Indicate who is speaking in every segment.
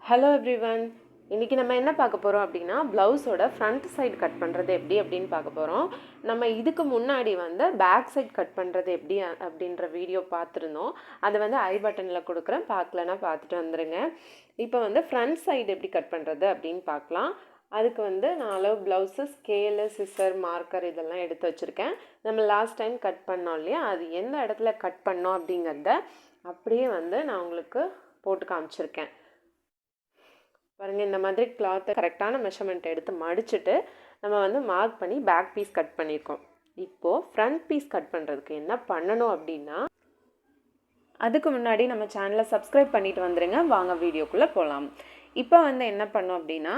Speaker 1: Hello everyone. இன்றைக்கி நம்ம என்ன பார்க்க போகிறோம் அப்படின்னா, ப்ளவுஸோட ஃப்ரண்ட் சைடு கட் பண்ணுறது எப்படி அப்படின்னு பார்க்க போகிறோம். நம்ம இதுக்கு முன்னாடி பேக் சைடு கட் பண்ணுறது எப்படி அப்படின்ற வீடியோ பார்த்துருந்தோம். அதை ஐ பட்டனில் கொடுக்குறேன், பார்க்கலன்னா பார்த்துட்டு வந்துடுங்க. இப்போ ஃப்ரண்ட் சைடு எப்படி கட் பண்ணுறது அப்படின்னு பார்க்கலாம். அதுக்கு நான் அளவு ப்ளவுஸு, ஸ்கேலு, சிசர், மார்க்கர் இதெல்லாம் எடுத்து வச்சுருக்கேன். நம்ம லாஸ்ட் டைம் கட் பண்ணோம் இல்லையா, அது எந்த இடத்துல கட் பண்ணோம் அப்படிங்கிறத அப்படியே நான் உங்களுக்கு போட்டு காமிச்சிருக்கேன். பாருங்கள், இந்த மாதிரி கிளாத்தை கரெக்டான மெஷர்மெண்ட் எடுத்து மடிச்சுட்டு நம்ம மார்க் பண்ணி பேக் பீஸ் கட் பண்ணியிருக்கோம். இப்போது ஃப்ரண்ட் பீஸ் கட் பண்ணுறதுக்கு என்ன பண்ணணும் அப்படின்னா, அதுக்கு முன்னாடி நம்ம சேனலை சப்ஸ்கிரைப் பண்ணிட்டு வந்துடுங்க. வாங்க வீடியோக்குள்ளே போகலாம். இப்போ என்ன பண்ணோம் அப்படின்னா,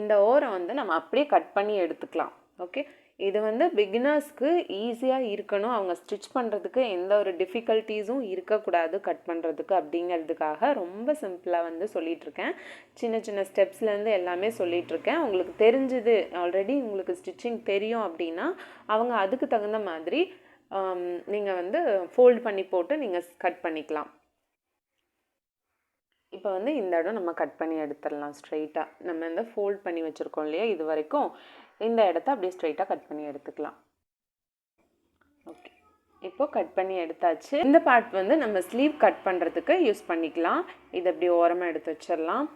Speaker 1: இந்த ஓரம் நம்ம அப்படியே கட் பண்ணி எடுத்துக்கலாம். ஓகே, இது பிகினர்ஸ்க்கு ஈஸியாக இருக்கணும், அவங்க ஸ்டிச் பண்ணுறதுக்கு எந்த ஒரு டிஃபிகல்ட்டிஸும் இருக்கக்கூடாது கட் பண்ணுறதுக்கு அப்படிங்கிறதுக்காக ரொம்ப சிம்பிளாக சொல்லிகிட்ருக்கேன். சின்ன சின்ன ஸ்டெப்ஸ்லேருந்து எல்லாமே சொல்லிகிட்ருக்கேன். உங்களுக்கு தெரிஞ்சுது, ஆல்ரெடி உங்களுக்கு ஸ்டிச்சிங் தெரியும் அப்படின்னா அவங்க அதுக்கு தகுந்த மாதிரி நீங்கள் ஃபோல்ட் பண்ணி போட்டு நீங்கள் கட் பண்ணிக்கலாம். இப்போ இந்த இடம் நம்ம கட் பண்ணி எடுத்துடலாம். ஸ்ட்ரைட்டாக நம்ம ஃபோல்ட் பண்ணி வச்சுருக்கோம் இல்லையா, இது வரைக்கும் இந்த இடத்த அப்படியே ஸ்ட்ரைட்டாக கட் பண்ணி எடுத்துக்கலாம். ஓகே, இப்போது கட் பண்ணி எடுத்தாச்சு. இந்த பார்ட் நம்ம ஸ்லீவ் கட் பண்ணுறதுக்கு யூஸ் பண்ணிக்கலாம். இது அப்படி ஓரமாக எடுத்து வச்சிடலாம்.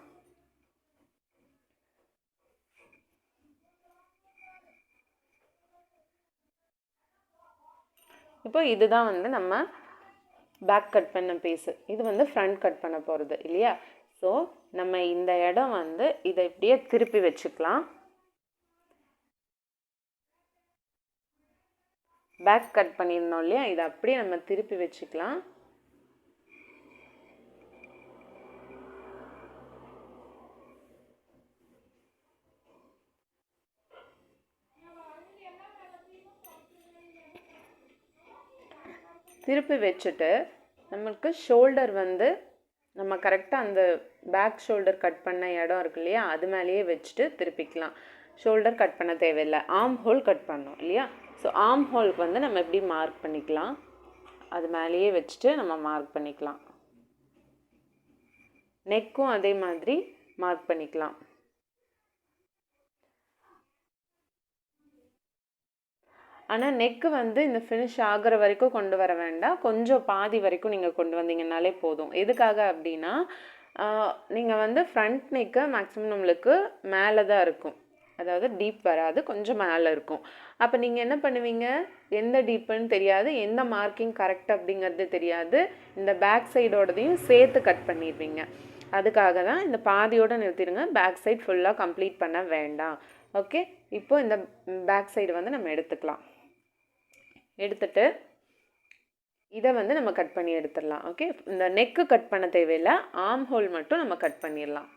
Speaker 1: இப்போ இதுதான் நம்ம பேக் கட் பண்ண பீஸு. இது ஃப்ரண்ட் கட் பண்ண போகிறது இல்லையா. ஸோ நம்ம இந்த இடம் இதை இப்படியே திருப்பி வச்சுக்கலாம். பேக் கட் பண்ணியிருந்தோம் இல்லையா, இதை அப்படியே நம்ம திருப்பி வச்சுக்கலாம். திருப்பி வச்சுட்டு நமக்கு ஷோல்டர் நம்ம கரெக்டாக அந்த பேக் ஷோல்டர் கட் பண்ண இடம் இருக்கு இல்லையா, அது மேலேயே வச்சுட்டு திருப்பிக்கலாம். ஷோல்டர் கட் பண்ண தேவையில்லை, ஆர்ம் ஹோல் கட் பண்ணோம் இல்லையா. ஸோ ஆர்ம் ஹோலுக்கு நம்ம எப்படி மார்க் பண்ணிக்கலாம், அது மேலேயே வச்சுட்டு நம்ம மார்க் பண்ணிக்கலாம். நெக்கும் அதே மாதிரி மார்க் பண்ணிக்கலாம். ஆனால் நெக்கு இந்த ஃபினிஷ் ஆகிற வரைக்கும் கொண்டு வர வேண்டாம், கொஞ்சம் பாதி வரைக்கும் நீங்கள் கொண்டு வந்தீங்கன்னாலே போதும். எதுக்காக அப்படின்னா, நீங்கள் ஃப்ரண்ட் நெக்கு மேக்ஸிமம் நம்மளுக்கு மேலே தான் இருக்கும், அதாவது டீப் வராது, கொஞ்சம் மேலே இருக்கும். அப்போ நீங்கள் என்ன பண்ணுவீங்க, எந்த டீப்புன்னு தெரியாது, எந்த மார்க்கிங் கரெக்ட் அப்படிங்கிறது தெரியாது, இந்த பேக் சைடோடதையும் சேர்த்து கட் பண்ணிடுவீங்க. அதுக்காக தான் இந்த பாதியோடு நிறுத்திடுங்க, பேக் சைடு ஃபுல்லாக கம்ப்ளீட் பண்ண வேண்டாம். ஓகே, இப்போது இந்த பேக் சைடு நம்ம எடுத்துக்கலாம். எடுத்துட்டு இதை நம்ம கட் பண்ணி எடுத்துடலாம். ஓகே, இந்த நெக்கு கட் பண்ண தேவையில்லை, ஆர்ம் ஹோல் மட்டும் நம்ம கட் பண்ணிடலாம்.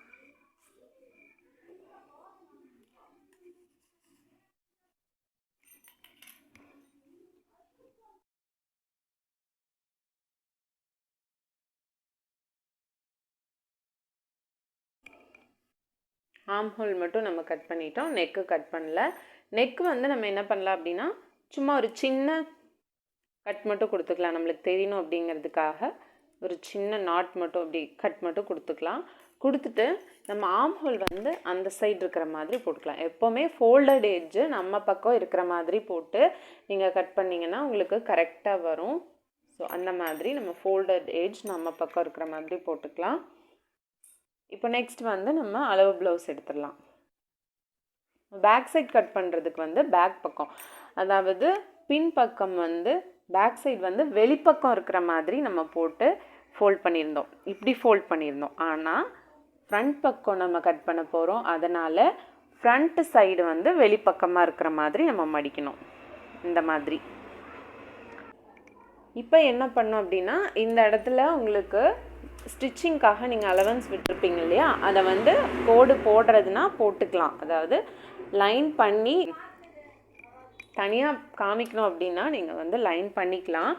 Speaker 1: ஆர்ம் ஹோல் மட்டும் நம்ம கட் பண்ணிட்டோம், நெக்கு கட் பண்ணல. நெக்கு நம்ம என்ன பண்ணலாம் அப்படின்னா, சும்மா ஒரு சின்ன கட் மட்டும் கொடுத்துக்கலாம், நம்மளுக்கு தெரியணும் அப்படிங்கிறதுக்காக ஒரு சின்ன நாட் மட்டும் அப்படி கட் மட்டும் கொடுத்துக்கலாம். கொடுத்துட்டு நம்ம ஆர்ம் ஹோல் அந்த சைடு இருக்கிற மாதிரி போட்டுக்கலாம். எப்போவுமே ஃபோல்டட் எட்ஜு நம்ம பக்கம் இருக்கிற மாதிரி போட்டு நீங்கள் கட் பண்ணிங்கன்னா உங்களுக்கு கரெக்டாக வரும். ஸோ அந்த மாதிரி நம்ம ஃபோல்டட் எட்ஜ் நம்ம பக்கம் இருக்கிற மாதிரி போட்டுக்கலாம். இப்போ நெக்ஸ்ட் நம்ம அளவு ப்ளவுஸ் எடுத்துடலாம். பேக் சைட் கட் பண்ணுறதுக்கு பேக் பக்கம், அதாவது பின் பக்கம் பேக் சைடு வெளிப்பக்கம் இருக்கிற மாதிரி நம்ம போட்டு ஃபோல்ட் பண்ணியிருந்தோம், இப்படி ஃபோல்ட் பண்ணியிருந்தோம். ஆனால் ஃப்ரண்ட் பக்கம் நம்ம கட் பண்ண போகிறோம், அதனால் ஃப்ரண்ட் சைடு வெளிப்பக்கமாக இருக்கிற மாதிரி நம்ம மடிக்கணும், இந்த மாதிரி. இப்போ என்ன பண்ணோம் அப்படின்னா, இந்த இடத்துல உங்களுக்கு ஸ்டிச்சிங்காக நீங்கள் அலவன்ஸ் விட்டுருப்பீங்க இல்லையா, அதை கோடு போடுறதுனா போட்டுக்கலாம். அதாவது லைன் பண்ணி தனியாக காமிக்கணும் அப்படின்னா நீங்கள் லைன் பண்ணிக்கலாம்.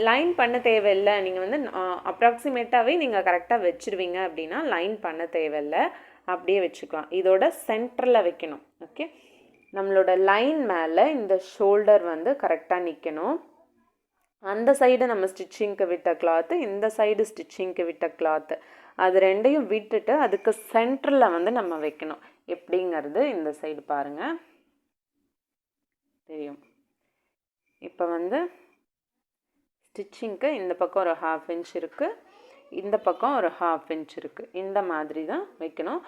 Speaker 1: லைன் பண்ண தேவையில்லை, நீங்கள் அப்ராக்சிமேட்டாகவே நீங்கள் கரெக்டாக வச்சுருவீங்க அப்படின்னா லைன் பண்ண தேவையில்லை, அப்படியே வச்சுக்கலாம். இதோட சென்டரில் வைக்கணும். ஓகே, நம்மளோட லைன் மேலே இந்த ஷோல்டர் கரெக்டாக நிற்கணும். அந்த சைடு நம்ம ஸ்டிச்சிங்க்கு விட்ட கிளாத்து, இந்த சைடு ஸ்டிச்சிங்க்கு விட்ட கிளாத்து, அது ரெண்டையும் விட்டுட்டு அதுக்கு சென்டரில் வந்து நம்ம வைக்கணும். எப்படிங்கிறது இந்த சைடு பாருங்கள் தெரியும். இப்போ வந்து ஸ்டிச்சிங்க்கு இந்த பக்கம் ஒரு 1/2 இன்ச் இருக்குது, இந்த பக்கம் ஒரு 1/2 இன்ச் இருக்குது. இந்த மாதிரி தான் வைக்கணும்.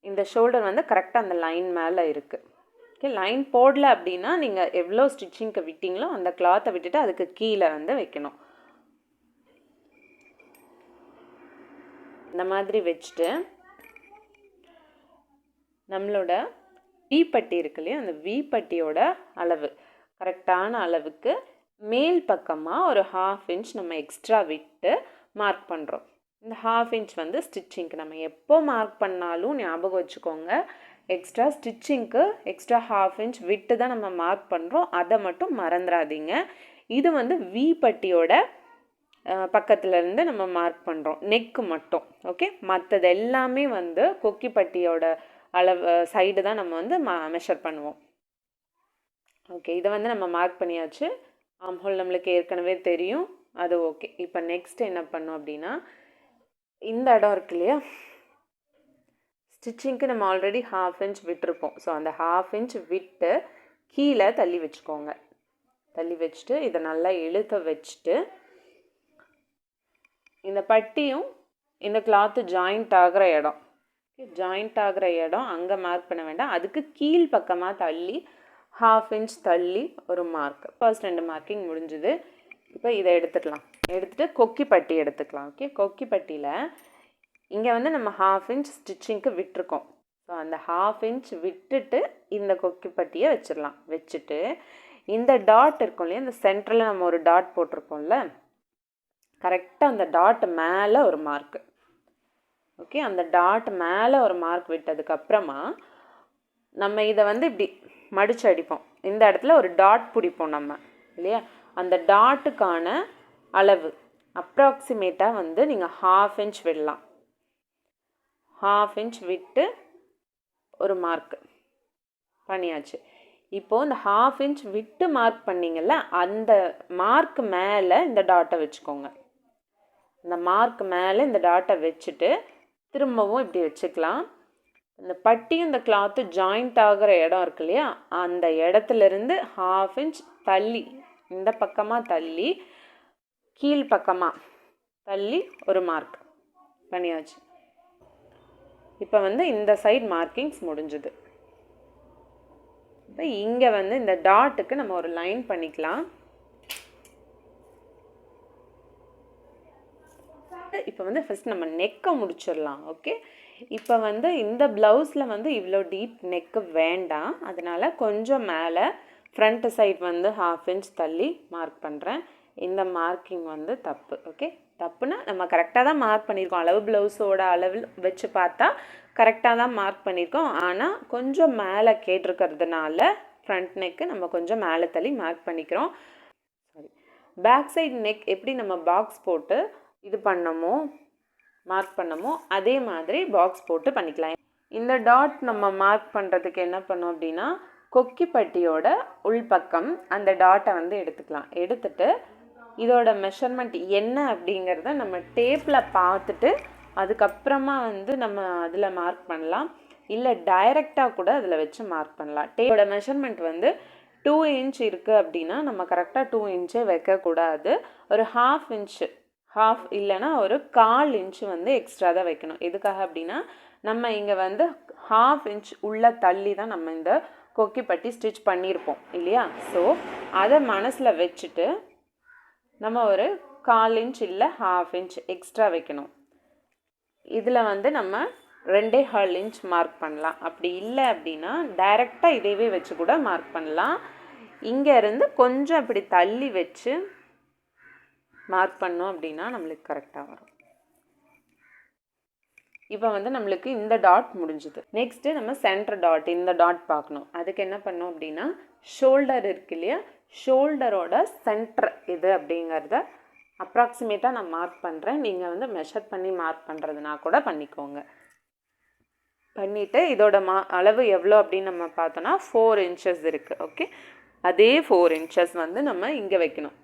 Speaker 1: இந்த ஷோல்டர் வந்து கரெக்டாக அந்த லைன் மேலே இருக்குது. ஓகே, லைன் போடல அப்படின்னா நீங்கள் எவ்வளோ ஸ்டிச்சிங்க்கு விட்டீங்களோ அந்த கிளாத்தை விட்டுட்டு அதுக்கு கீழே வந்து வைக்கணும். இந்த மாதிரி வச்சுட்டு நம்மளோட வி பட்டி இருக்கு இல்லையா, அந்த வி பட்டியோட அளவு கரெக்டான அளவுக்கு மேல் பக்கமாக ஒரு 1/2 இன்ச் நம்ம எக்ஸ்ட்ரா விட்டு மார்க் பண்ணுறோம். இந்த 1/2 இன்ச் வந்து ஸ்டிச்சிங்க்கு நம்ம எப்போ மார்க் பண்ணாலும் ஞாபகம் வச்சுக்கோங்க, எக்ஸ்ட்ரா ஸ்டிச்சிங்க்கு எக்ஸ்ட்ரா 1/2 இன்ச் விட்டு தான் நம்ம மார்க் பண்ணுறோம். அதை மட்டும் மறந்துடாதீங்க. இது வந்து வி பட்டியோட பக்கத்துலேருந்து நம்ம மார்க் பண்ணுறோம், நெக்கு மட்டும். ஓகே, மற்றது எல்லாமே வந்து கொக்கி பட்டியோட அளவு சைடு தான் நம்ம வந்து மெஷர் பண்ணுவோம். ஓகே, இதை வந்து நம்ம மார்க் பண்ணியாச்சு. ஆம்ஹோல் நம்மளுக்கு ஏற்கனவே தெரியும், அது ஓகே. இப்போ நெக்ஸ்ட் என்ன பண்ணோம் அப்படின்னா, இந்த இடம் இருக்கு இல்லையா, ஸ்டிச்சிங்க்கு நம்ம ஆல்ரெடி 1/2 இன்ச் விட்டுருப்போம். ஸோ அந்த 1/2 இன்ச் விட்டு கீழே தள்ளி வச்சுக்கோங்க. தள்ளி வச்சுட்டு இதை நல்லா இழுத்து வச்சுட்டு இந்த பட்டியும் இந்த கிளாத்து ஜாயிண்ட் ஆகிற இடம் அங்கே மார்க் பண்ண வேண்டாம், அதுக்கு கீழ் பக்கமாக தள்ளி 1/2 இன்ச் தள்ளி ஒரு மார்க். ஃபர்ஸ்ட் 2 மார்க்கிங் முடிஞ்சுது. இப்போ இதை எடுத்துகிட்டு கொக்கி பட்டி எடுத்துக்கலாம். ஓகே, கொக்கி பட்டியில் இங்கே வந்து நம்ம 1/2 இன்ச் ஸ்டிச்சிங்க்கு விட்டுருக்கோம். ஸோ அந்த 1/2 இன்ச் விட்டுட்டு இந்த கொக்கி பட்டியை வச்சிடலாம். வச்சுட்டு இந்த டாட் இருக்கும் இல்லையா, இந்த சென்டரில் நம்ம ஒரு டாட் போட்டிருக்கோம்ல, கரெக்டாக அந்த டாட் மேலே ஒரு மார்க்கு. ஓகே, அந்த டாட் மேலே ஒரு மார்க் விட்டதுக்கப்புறமா நம்ம இதை வந்து இப்படி மடித்து அடிப்போம். இந்த இடத்துல ஒரு டாட் பிடிப்போம் நம்ம இல்லையா, அந்த டாட்டுக்கான அளவு அப்ராக்சிமேட்டாக வந்து நீங்கள் 1/2 இன்ச் விடலாம். 1/2 இன்ச் விட்டு ஒரு மார்க் பண்ணியாச்சு. இப்போது இந்த 1/2 இன்ச் விட்டு மார்க் பண்ணிங்கள்ல, அந்த மார்க் மேலே இந்த டாட்டை வச்சுக்கோங்க. இந்த மார்க் மேலே இந்த டாட்டை வச்சுட்டு திரும்பவும் இப்படி வச்சுக்கலாம். இந்த பட்டியும் இந்த கிளாத்து ஜாயிண்ட் ஆகிற இடம் இருக்கு இல்லையா, அந்த இடத்துலேருந்து 1/2 இன்ச் தள்ளி இந்த பக்கமாக தள்ளி கீழ் பக்கமாக தள்ளி ஒரு மார்க் பண்ணியாச்சு. இப்போ வந்து இந்த சைட் மார்க்கிங்ஸ் முடிஞ்சுது. இப்போ இங்கே வந்து இந்த டாட்டுக்கு நம்ம ஒரு லைன் பண்ணிக்கலாம். இப்போ வந்து ஃபஸ்ட் நம்ம நெக்கை முடிச்சிடலாம். ஓகே, இப்போ வந்து இந்த ப்ளவுஸில் வந்து இவ்வளோ டீப் நெக்கு வேண்டாம், அதனால் கொஞ்சம் மேலே ஃப்ரண்ட் சைட் வந்து 1/2 இன்ச் தள்ளி மார்க் பண்ணுறேன். இந்த மார்க்கிங் வந்து தப்பு. ஓகே, தப்புனா நம்ம கரெக்டாக தான் மார்க் பண்ணியிருக்கோம், அளவு ப்ளவுஸோட அளவு வச்சு பார்த்தா கரெக்டாக தான் மார்க் பண்ணியிருக்கோம். ஆனால் கொஞ்சம் மேலே கேட்டிருக்கிறதுனால ஃப்ரண்ட் நெக்கு நம்ம கொஞ்சம் மேலே தள்ளி மார்க் பண்ணிக்கிறோம். சாரி, பேக் சைடு நெக் எப்படி நம்ம பாக்ஸ் போட்டு இது பண்ணமோ மார்க் பண்ணமோ அதே மாதிரி பாக்ஸ் போட்டு பண்ணிக்கலாம். இந்த டாட் நம்ம மார்க் பண்ணுறதுக்கு என்ன பண்ணோம் அப்படின்னா, கொக்கி பட்டியோட உள்பக்கம் அந்த டாட்டை வந்து எடுத்துக்கலாம். எடுத்துட்டு இதோட மெஷர்மெண்ட் என்ன அப்படிங்கிறத நம்ம டேப்பில் பார்த்துட்டு அதுக்கப்புறமா வந்து நம்ம அதில் மார்க் பண்ணலாம், இல்லை டைரெக்டாக கூட அதில் வச்சு மார்க் பண்ணலாம். டேப்போட மெஷர்மெண்ட் வந்து 2 இன்ச் இருக்குது அப்படின்னா நம்ம கரெக்டாக 2 இன்ச்சே வைக்கக்கூடாது. ஒரு 1/2 இன்ச்சு, ஹாஃப் இல்லைனா ஒரு 1/4 இன்ச்சு வந்து எக்ஸ்ட்ரா தான் வைக்கணும். எதுக்காக அப்படின்னா நம்ம இங்கே வந்து 1/2 இன்ச் உள்ளே தள்ளி தான் நம்ம இந்த கொக்கி பட்டி ஸ்டிச் பண்ணியிருப்போம் இல்லையா. ஸோ அதை மனசில் வச்சுட்டு நம்ம ஒரு 1/4 இன்ச் இல்லை 1/2 இன்ச் எக்ஸ்ட்ரா வைக்கணும். இதில் வந்து நம்ம 2.25 இன்ச் மார்க் பண்ணலாம். அப்படி இல்லை அப்படின்னா டைரெக்டாக இதையவே வச்சு கூட மார்க் பண்ணலாம். இங்கேருந்து கொஞ்சம் இப்படி தள்ளி வச்சு மார்க் பண்ணோம் அப்படின்னா நம்மளுக்கு கரெக்டாக வரும். இப்போ வந்து நம்மளுக்கு இந்த டாட் முடிஞ்சுது. நெக்ஸ்ட்டு நம்ம சென்டர் டாட், இந்த டாட் பார்க்கணும். அதுக்கு என்ன பண்ணோம் அப்படின்னா, ஷோல்டர் இருக்கு இல்லையா, ஷோல்டரோட சென்டர் இது அப்படிங்கிறத அப்ராக்சிமேட்டாக நான் மார்க் பண்ணுறேன். நீங்கள் வந்து மெஷர் பண்ணி மார்க் பண்ணுறதுனா கூட பண்ணிக்கோங்க. பண்ணிவிட்டு இதோட அளவு எவ்வளோ அப்படின்னு நம்ம பார்த்தோன்னா 4 இன்ச்சஸ் இருக்குது. ஓகே, அதே 4 இன்ச்சஸ் வந்து நம்ம இங்கே வைக்கணும்.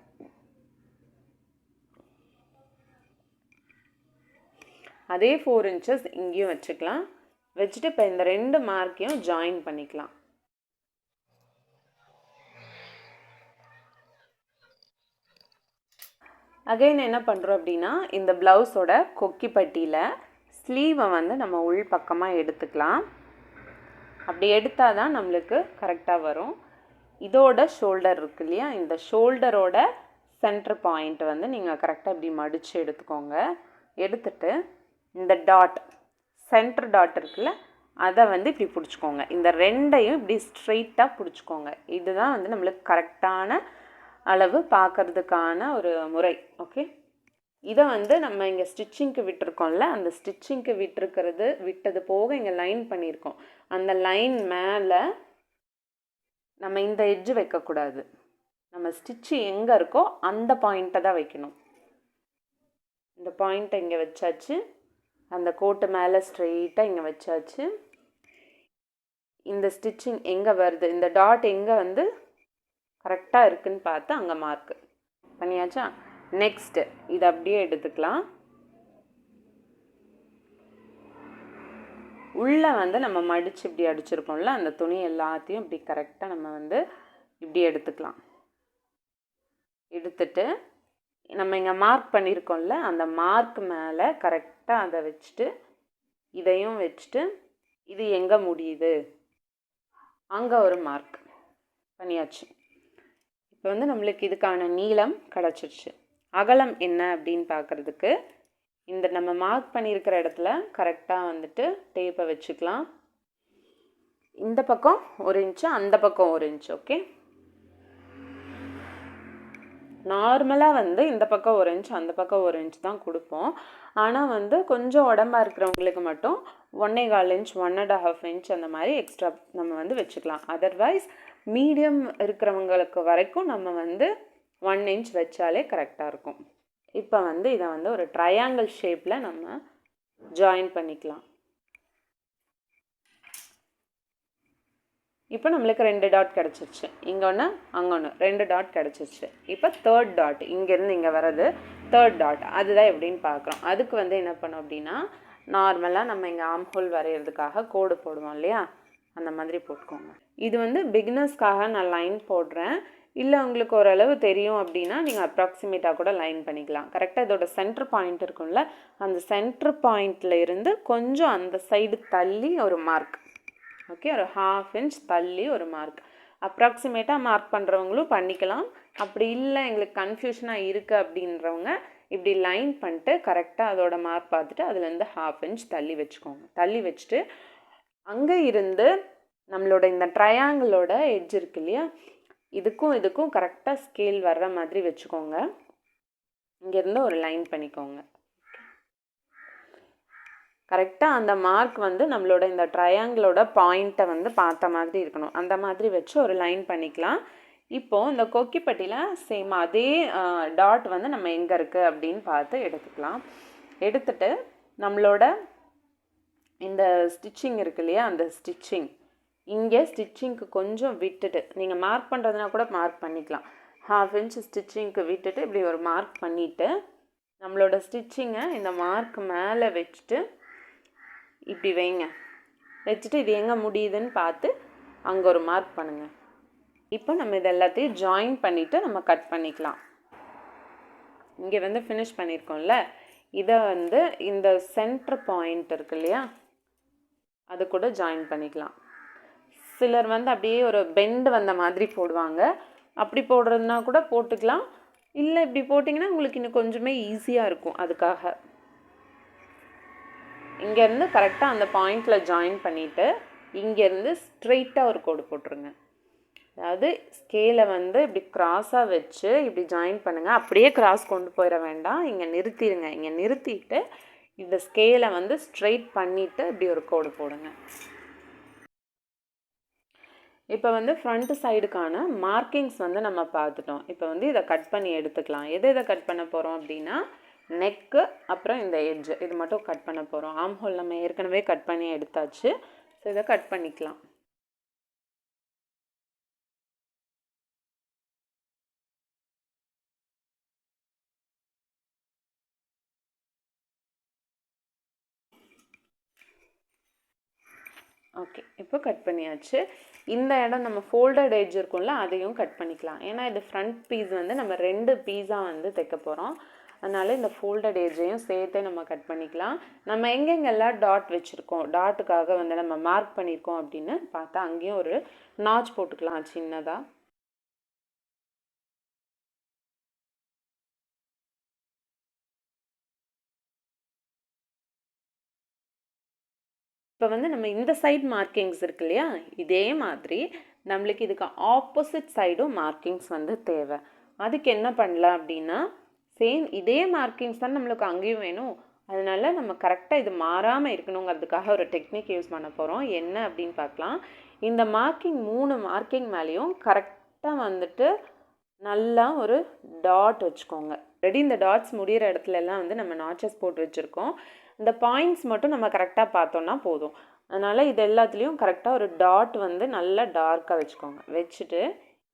Speaker 1: அதே 4 inches இங்கேயும் வச்சுக்கலாம். வச்சுட்டு இப்போ இந்த 2 மார்க்கையும் ஜாயின் பண்ணிக்கலாம். அகைன் என்ன பண்ணுறோம் அப்படின்னா, இந்த ப்ளவுஸோட கொக்கி பட்டியில் ஸ்லீவை வந்து நம்ம உள் பக்கமாக எடுத்துக்கலாம். அப்படி எடுத்தால் தான் நம்மளுக்கு கரெக்டாக வரும். இதோட ஷோல்டர் இருக்கு இல்லையா, இந்த ஷோல்டரோட சென்டர் பாயிண்ட் வந்து நீங்கள் கரெக்டாக இப்படி மடித்து எடுத்துக்கோங்க. எடுத்துட்டு இந்த டாட், சென்டர் டாட் இருக்குல்ல, அதை வந்து இப்படி பிடிச்சிக்கோங்க. இந்த ரெண்டையும் இப்படி ஸ்ட்ரெயிட்டாக பிடிச்சிக்கோங்க. இதுதான் வந்து நம்மளுக்கு கரெக்டான அளவு பார்க்கறதுக்கான ஒரு முறை. ஓகே, இதை வந்து நம்ம இங்கே ஸ்டிச்சிங்க்கு விட்டுருக்கோம்ல, அந்த ஸ்டிச்சிங்க்கு விட்டது போக இங்கே லைன் பண்ணியிருக்கோம். அந்த லைன் மேலே நம்ம இந்த எட்ஜு வைக்கக்கூடாது. நம்ம ஸ்டிச்சு எங்கே இருக்கோ அந்த பாயிண்ட்டை தான் வைக்கணும். இந்த பாயிண்ட்டை இங்கே வச்சாச்சு. அந்த கோட்டு மேலே ஸ்ட்ரெயிட்டாக இங்கே வச்சாச்சு. இந்த ஸ்டிச்சிங் எங்கே வருது, இந்த டாட் எங்கே வந்து கரெக்டாக இருக்குன்னு பார்த்து அங்கே மார்க்கு பண்ணியாச்சா. நெக்ஸ்ட்டு இதை அப்படியே எடுத்துக்கலாம். உள்ளே வந்து நம்ம மடித்து இப்படி அடிச்சிருக்கோம்ல, அந்த துணி எல்லாத்தையும் இப்படி கரெக்டாக நம்ம வந்து இப்படி எடுத்துக்கலாம். எடுத்துட்டு நம்ம இங்கே மார்க் பண்ணியிருக்கோம்ல, அந்த மார்க் மேலே கரெக்டாக அதை வச்சுட்டு இதையும் வச்சுட்டு இது எங்கே முடியுது அங்கே ஒரு மார்க் பண்ணியாச்சு. இப்போ வந்து நம்மளுக்கு இதுக்கான நீளம் கிடச்சிருச்சு. அகலம் என்ன அப்படின்னு பார்க்குறதுக்கு இந்த நம்ம மார்க் பண்ணியிருக்கிற இடத்துல கரெக்டாக வந்துட்டு டேப்பை வச்சுக்கலாம். இந்த பக்கம் 1 இன்ச்சு, அந்த பக்கம் 1 இன்ச்சு. ஓகே, நார்மலாக வந்து இந்த பக்கம் 1 இன்ச், அந்த பக்கம் 1 இன்ச் தான் கொடுப்போம். ஆனால் வந்து கொஞ்சம் உடம்பாக இருக்கிறவங்களுக்கு மட்டும் 1.25 இன்ச், 1.5 இன்ச் அந்த மாதிரி எக்ஸ்ட்ரா நம்ம வந்து வச்சுக்கலாம். அதர்வைஸ் மீடியம் இருக்கிறவங்களுக்கு வரைக்கும் நம்ம வந்து 1 இன்ச் வச்சாலே கரெக்டாக இருக்கும். இப்போ வந்து இதை வந்து ஒரு ட்ரையாங்கிள் ஷேப்பில் நம்ம ஜாயின் பண்ணிக்கலாம். இப்போ நம்மளுக்கு 2 டாட் கிடச்சிருச்சு. இங்கே ஒன்று, அங்கே ஒன்று, 2 டாட் கிடச்சிருச்சு. இப்போ 3rd டாட், இங்கேருந்து இங்கே வர்றது 3rd டாட், அதுதான் எப்படின்னு பார்க்குறோம். அதுக்கு வந்து என்ன பண்ணோம் அப்படின்னா, நார்மலாக நம்ம இங்கே ஆம் ஹோல் வரைகிறதுக்காக கோடு போடுவோம் இல்லையா, அந்த மாதிரி போட்டுக்கோங்க. இது வந்து பிகினர்ஸ்க்காக நான் லைன் போடுறேன். இல்லை உங்களுக்கு ஓரளவு தெரியும் அப்படின்னா நீங்கள் அப்ராக்சிமேட்டாக கூட லைன் பண்ணிக்கலாம். கரெக்டாக இதோட சென்டர் பாயிண்ட் இருக்கும்ல, அந்த சென்டர் பாயிண்டில் இருந்து கொஞ்சம் அந்த சைடு தள்ளி ஒரு மார்க். ஓகே, ஒரு 1/2 இன்ச் தள்ளி ஒரு மார்க். அப்ராக்சிமேட்டாக மார்க் பண்ணுறவங்களும் பண்ணிக்கலாம். அப்படி இல்லை எங்களுக்கு கன்ஃபியூஷனாக இருக்குது அப்படின்றவங்க இப்படி லைன் பண்ணிட்டு கரெக்டாக அதோட மார்க் பார்த்துட்டு அதுலேருந்து 1/2 இன்ச் தள்ளி வச்சுக்கோங்க. தள்ளி வச்சுட்டு அங்கே இருந்து நம்மளோட இந்த ட்ரையாங்கிளோட எட்ஜ் இருக்கு இல்லையா, இதுக்கும் கரெக்டாக ஸ்கேல் வர்ற மாதிரி வச்சுக்கோங்க. இங்கேருந்து ஒரு லைன் பண்ணிக்கோங்க. கரெக்டாக அந்த மார்க் வந்து நம்மளோட இந்த ட்ரையாங்கிளோட பாயிண்ட்டை வந்து பார்த்த மாதிரி இருக்கணும். அந்த மாதிரி வச்சு ஒரு லைன் பண்ணிக்கலாம். இப்போது இந்த கொக்கிப்பட்டியில் சேம் அதே டாட் வந்து நம்ம எங்கே இருக்குது அப்படின்னு பார்த்து எடுத்துக்கலாம். எடுத்துட்டு நம்மளோட இந்த ஸ்டிச்சிங் இருக்கு இல்லையா, அந்த ஸ்டிச்சிங் இங்கே ஸ்டிச்சிங்க்கு கொஞ்சம் விட்டுட்டு நீங்கள் மார்க் பண்ணுறதுனா கூட மார்க் பண்ணிக்கலாம். 1/2 இன்ச் ஸ்டிச்சிங்க்கு விட்டுட்டு இப்படி ஒரு மார்க் பண்ணிவிட்டு நம்மளோட ஸ்டிச்சிங்கை இந்த மார்க் மேலே வச்சுட்டு இப்படி வைங்க. வச்சுட்டு இது எங்கே முடியுதுன்னு பார்த்து அங்கே ஒரு மார்க் பண்ணுங்கள். இப்போ நம்ம இது எல்லாத்தையும் ஜாயின் பண்ணிவிட்டு நம்ம கட் பண்ணிக்கலாம். இங்கே வந்து ஃபினிஷ் பண்ணியிருக்கோம்ல, இதை வந்து இந்த சென்டர் பாயிண்ட் இருக்கு இல்லையா, அது கூட ஜாயின் பண்ணிக்கலாம். சிலர் வந்து அப்படியே ஒரு பெண்டு வந்த மாதிரி போடுவாங்க. அப்படி போடுறதுனா கூட போட்டுக்கலாம். இல்லை இப்படி போட்டிங்கன்னா உங்களுக்கு இன்னும் கொஞ்சமே ஈஸியாக இருக்கும். அதுக்காக இங்கேருந்து கரெக்டாக அந்த பாயிண்டில் ஜாயின் பண்ணிவிட்டு இங்கேருந்து ஸ்ட்ரெயிட்டாக ஒரு கோடு போட்டுருங்க. அதாவது ஸ்கேலை வந்து இப்படி க்ராஸாக வச்சு இப்படி ஜாயின் பண்ணுங்கள். அப்படியே க்ராஸ் கொண்டு போயிட வேண்டாம், இங்கே நிறுத்திடுங்க. இங்கே நிறுத்திட்டு இந்த ஸ்கேலை வந்து ஸ்ட்ரெயிட் பண்ணிவிட்டு இப்படி ஒரு கோடு போடுங்க. இப்போ வந்து ஃப்ரண்ட் சைடுக்கான மார்க்கிங்ஸ் வந்து நம்ம பார்த்துட்டோம். இப்போ வந்து இதை கட் பண்ணி எடுத்துக்கலாம். எதை கட் பண்ண போகிறோம் அப்படின்னா, நெக்கு அப்புறம் இந்த எட்ஜ் இது மட்டும் கட் பண்ண போகிறோம். ஆம் ஹோல் நம்ம ஏற்கனவே கட் பண்ணி எடுத்தாச்சு. ஸோ இதை கட் பண்ணிக்கலாம். ஓகே, இப்போ கட் பண்ணியாச்சு. இந்த இடம் நம்ம ஃபோல்டட் எட்ஜ் இருக்கும்ல, அதையும் கட் பண்ணிக்கலாம். ஏன்னா இது ஃப்ரண்ட் பீஸ் வந்து நம்ம 2 பீஸாக வந்து தைக்க போகிறோம். அதனால் இந்த ஃபோல்டட் எட்ஜையும் சேர்த்தே நம்ம கட் பண்ணிக்கலாம். நம்ம எங்கெங்கெல்லாம் டாட் வச்சுருக்கோம், டாட்டுக்காக வந்து நம்ம மார்க் பண்ணியிருக்கோம் அப்படின்னு பார்த்தா அங்கேயும் ஒரு நாச் போட்டுக்கலாம் சின்னதாக. இப்போ வந்து நம்ம இந்த சைட் மார்க்கிங்ஸ் இருக்கு இல்லையா, இதே மாதிரி நம்மளுக்கு இதுக்கு ஆப்போசிட் சைடும் மார்க்கிங்ஸ் வந்து தேவை. அதுக்கு என்ன பண்ணலாம் அப்படின்னா, சேம் இதே மார்க்கிங்ஸ் தான் நம்மளுக்கு அங்கேயும் வேணும். அதனால நம்ம கரெக்டாக இது மாறாமல் இருக்கணுங்கிறதுக்காக ஒரு டெக்னிக் யூஸ் பண்ண போகிறோம். என்ன அப்படின்னு பார்க்கலாம். இந்த மார்க்கிங் 3 மார்க்கிங் மேலேயும் கரெக்டாக வந்துட்டு நல்லா ஒரு டாட் வச்சுக்கோங்க. ரெடி, இந்த டாட்ஸ் முடிகிற இடத்துலலாம் வந்து நம்ம நாச்சஸ் போட்டு வச்சுருக்கோம். இந்த பாயிண்ட்ஸ் மட்டும் நம்ம கரெக்டாக பார்த்தோன்னா போதும். அதனால் இது எல்லாத்துலேயும் கரெக்டாக ஒரு டாட் வந்து நல்லா டார்க்காக வச்சுக்கோங்க. வச்சுட்டு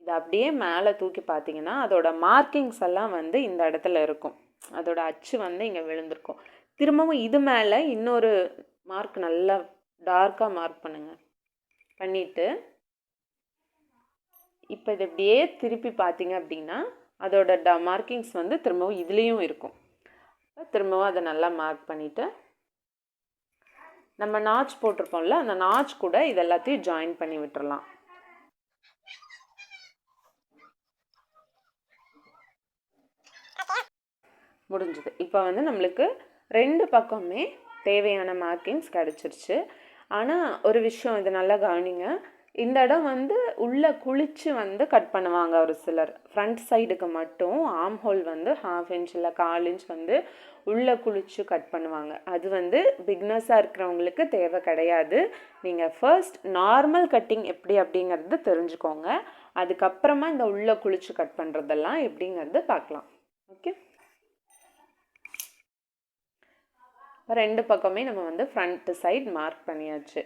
Speaker 1: இதை அப்படியே மேலே தூக்கி பார்த்தீங்கன்னா அதோட மார்க்கிங்ஸ் எல்லாம் வந்து இந்த இடத்துல இருக்கும். அதோட அச்சு வந்து இங்கே விழுந்திருக்கும். திரும்பவும் இது மேலே இன்னொரு மார்க் நல்லா டார்க்காக மார்க் பண்ணுங்கள். பண்ணிவிட்டு இப்போ இது இப்படியே திருப்பி பார்த்தீங்க அப்படின்னா அதோட மார்க்கிங்ஸ் வந்து திரும்பவும் இதுலேயும் இருக்கும். திரும்பவும் அதை நல்லா மார்க் பண்ணிவிட்டு நம்ம நாச் போட்டிருப்போம்ல, அந்த நாச் கூட இது எல்லாத்தையும் ஜாயின் பண்ணி விட்டுறலாம். முடிஞ்சது. இப்போ வந்து நம்மளுக்கு 2 பக்கமே தேவையான மார்க்கிங்ஸ் கிடச்சிருச்சு. ஆனால் ஒரு விஷயம் இது நல்லா கவனிங்க. இந்த இடம் வந்து உள்ளே குளிச்சு வந்து கட் பண்ணுவாங்க ஒரு சிலர். ஃப்ரண்ட் சைடுக்கு மட்டும் ஆர்ம் ஹோல் வந்து 1/2 இன்ச் இல்லை 1/4 இன்ச் வந்து உள்ளே குளிச்சு கட் பண்ணுவாங்க. அது வந்து பிக்னஸாக இருக்கிறவங்களுக்கு தேவை கிடையாது. நீங்கள் ஃபர்ஸ்ட் நார்மல் கட்டிங் எப்படி அப்படிங்கிறது தெரிஞ்சுக்கோங்க. அதுக்கப்புறமா இந்த உள்ளே குளிச்சு கட் பண்ணுறதெல்லாம் எப்படிங்கிறது பார்க்கலாம். ஓகே, 2 பக்கமே நம்ம வந்து ஃப்ரண்ட் சைட் மார்க் பண்ணியாச்சு.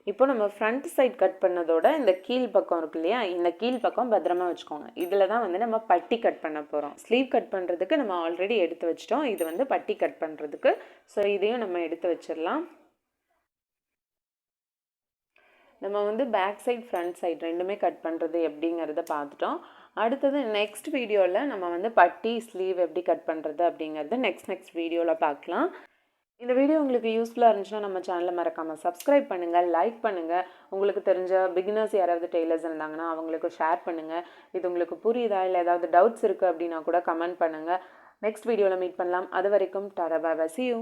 Speaker 1: இப்போ நம்ம ஃப்ரண்ட் சைட் கட் பண்ணதோட இந்த கீழ் பக்கம் இருக்கு இல்லையா, இந்த கீழ் பக்கம் பத்திரமா வச்சுக்கோங்க. இதில் தான் வந்து நம்ம பட்டி கட் பண்ண போகிறோம். ஸ்லீவ் கட் பண்ணுறதுக்கு நம்ம ஆல்ரெடி எடுத்து வச்சிட்டோம். இது வந்து பட்டி கட் பண்ணுறதுக்கு. ஸோ இதையும் நம்ம எடுத்து வச்சிடலாம். நம்ம வந்து பேக் சைட் ஃப்ரண்ட் சைட் ரெண்டுமே கட் பண்ணுறது எப்படிங்கிறத பார்த்துட்டோம். அடுத்தது நெக்ஸ்ட் வீடியோவில் நம்ம வந்து பட்டி ஸ்லீவ் எப்படி கட் பண்ணுறது அப்படிங்கிறத நெக்ஸ்ட் வீடியோவில் பார்க்கலாம். இந்த வீடியோ உங்களுக்கு யூஸ்ஃபுல்லாக இருந்துச்சுன்னா நம்ம சேனலை மறக்காமல் சப்ஸ்கிரைப் பண்ணுங்கள், லைக் பண்ணுங்கள். உங்களுக்கு தெரிஞ்ச பிகினர்ஸ் யாராவது டெய்லர்ஸ் இருந்தாங்கன்னா அவங்களுக்கு ஷேர் பண்ணுங்கள். இது உங்களுக்கு புரியுதா, இல்லை ஏதாவது டவுட்ஸ் இருக்குது அப்படின்னா கூட கமெண்ட் பண்ணுங்கள். நெக்ஸ்ட் வீடியோவில் மீட் பண்ணலாம். அது வரைக்கும் டாடா, பை பை, see you.